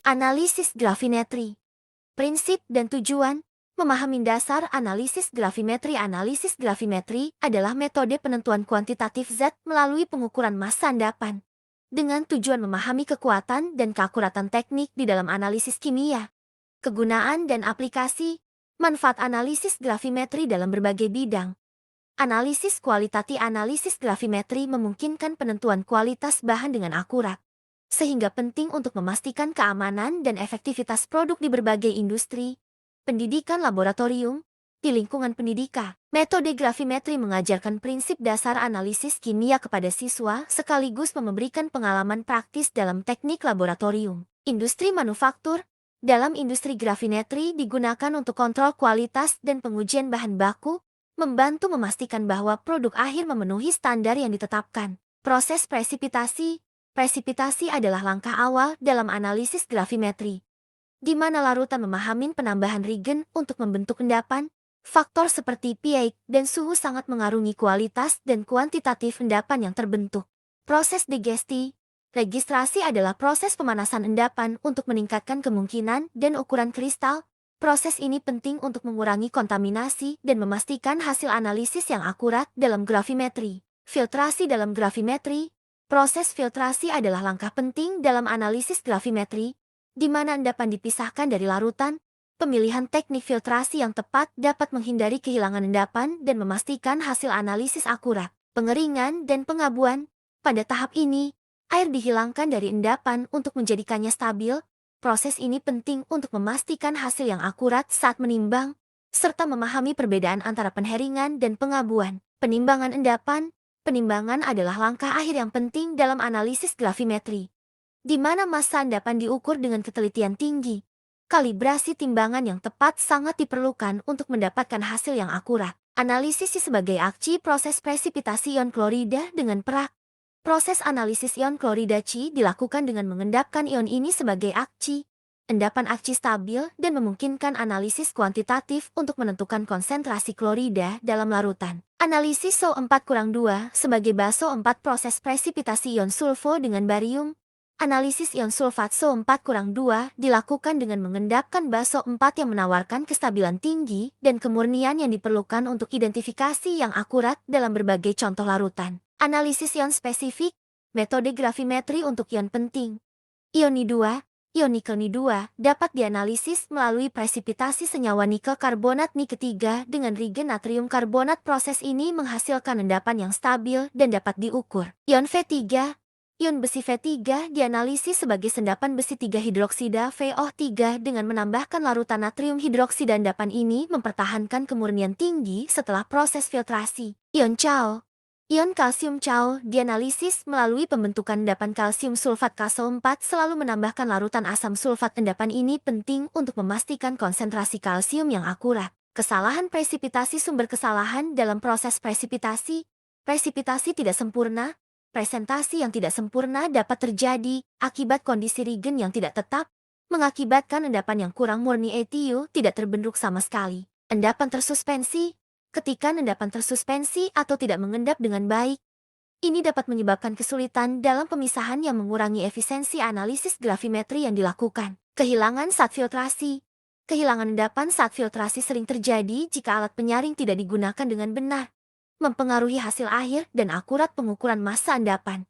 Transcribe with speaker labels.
Speaker 1: Analisis gravimetri. Prinsip dan tujuan. Memahami dasar analisis gravimetri. Analisis gravimetri adalah metode penentuan kuantitatif zat melalui pengukuran massa endapan, dengan tujuan memahami kekuatan dan keakuratan teknik di dalam analisis kimia. Kegunaan dan aplikasi. Manfaat analisis gravimetri dalam berbagai bidang. Analisis kualitatif. Analisis gravimetri memungkinkan penentuan kualitas bahan dengan akurat, sehingga penting untuk memastikan keamanan dan efektivitas produk di berbagai industri. Pendidikan laboratorium. Di lingkungan pendidikan, metode gravimetri mengajarkan prinsip dasar analisis kimia kepada siswa sekaligus memberikan pengalaman praktis dalam teknik laboratorium. Industri manufaktur. Dalam industri gravimetri digunakan untuk kontrol kualitas dan pengujian bahan baku, membantu memastikan bahwa produk akhir memenuhi standar yang ditetapkan. Proses presipitasi. Presipitasi adalah langkah awal dalam analisis gravimetri, di mana larutan memahami penambahan reagen untuk membentuk endapan. Faktor seperti pH dan suhu sangat mengaruhi kualitas dan kuantitatif endapan yang terbentuk. Proses digesti. Registrasi adalah proses pemanasan endapan untuk meningkatkan kemungkinan dan ukuran kristal. Proses ini penting untuk mengurangi kontaminasi dan memastikan hasil analisis yang akurat dalam gravimetri. Filtrasi dalam gravimetri. Proses filtrasi adalah langkah penting dalam analisis gravimetri, di mana endapan dipisahkan dari larutan. Pemilihan teknik filtrasi yang tepat dapat menghindari kehilangan endapan dan memastikan hasil analisis akurat. Pengeringan dan pengabuan. Pada tahap ini, air dihilangkan dari endapan untuk menjadikannya stabil. Proses ini penting untuk memastikan hasil yang akurat saat menimbang, serta memahami perbedaan antara penheringan dan pengabuan. Penimbangan endapan. Penimbangan adalah langkah akhir yang penting dalam analisis gravimetri, di mana massa endapan diukur dengan ketelitian tinggi. Kalibrasi timbangan yang tepat sangat diperlukan untuk mendapatkan hasil yang akurat. Analisis sebagai akci. Proses presipitasi ion klorida dengan perak. Proses analisis ion klorida Ci dilakukan dengan mengendapkan ion ini sebagai akci. Endapan akci stabil dan memungkinkan analisis kuantitatif untuk menentukan konsentrasi klorida dalam larutan. Analisis SO4-2 sebagai BaSO4. Proses presipitasi ion sulfo dengan barium. Analisis ion sulfat SO4-2 dilakukan dengan mengendapkan BaSO4 yang menawarkan kestabilan tinggi dan kemurnian yang diperlukan untuk identifikasi yang akurat dalam berbagai contoh larutan. Analisis ion spesifik. Metode gravimetri untuk ion penting. Ion Ni2. Ion nikel Ni2 dapat dianalisis melalui presipitasi senyawa nikel karbonat Ni ketiga dengan reagen natrium karbonat. Proses ini menghasilkan endapan yang stabil dan dapat diukur. Ion V3. Ion besi V3 dianalisis sebagai sendapan besi 3 hidroksida VO3 dengan menambahkan larutan natrium hidroksida. Endapan ini mempertahankan kemurnian tinggi setelah proses filtrasi. Ion CaO. Ion kalsium CaO dianalisis melalui pembentukan endapan kalsium sulfat KSO4 selalu menambahkan larutan asam sulfat. Endapan ini penting untuk memastikan konsentrasi kalsium yang akurat. Kesalahan presipitasi. Sumber kesalahan dalam proses presipitasi. Presipitasi tidak sempurna. Presentasi yang tidak sempurna dapat terjadi akibat kondisi reagen yang tidak tetap, mengakibatkan endapan yang kurang murni ETU tidak terbentuk sama sekali. Endapan tersuspensi. Ketika endapan tersuspensi atau tidak mengendap dengan baik, ini dapat menyebabkan kesulitan dalam pemisahan yang mengurangi efisiensi analisis gravimetri yang dilakukan. Kehilangan saat filtrasi. Kehilangan endapan saat filtrasi sering terjadi jika alat penyaring tidak digunakan dengan benar, mempengaruhi hasil akhir dan akurat pengukuran massa endapan.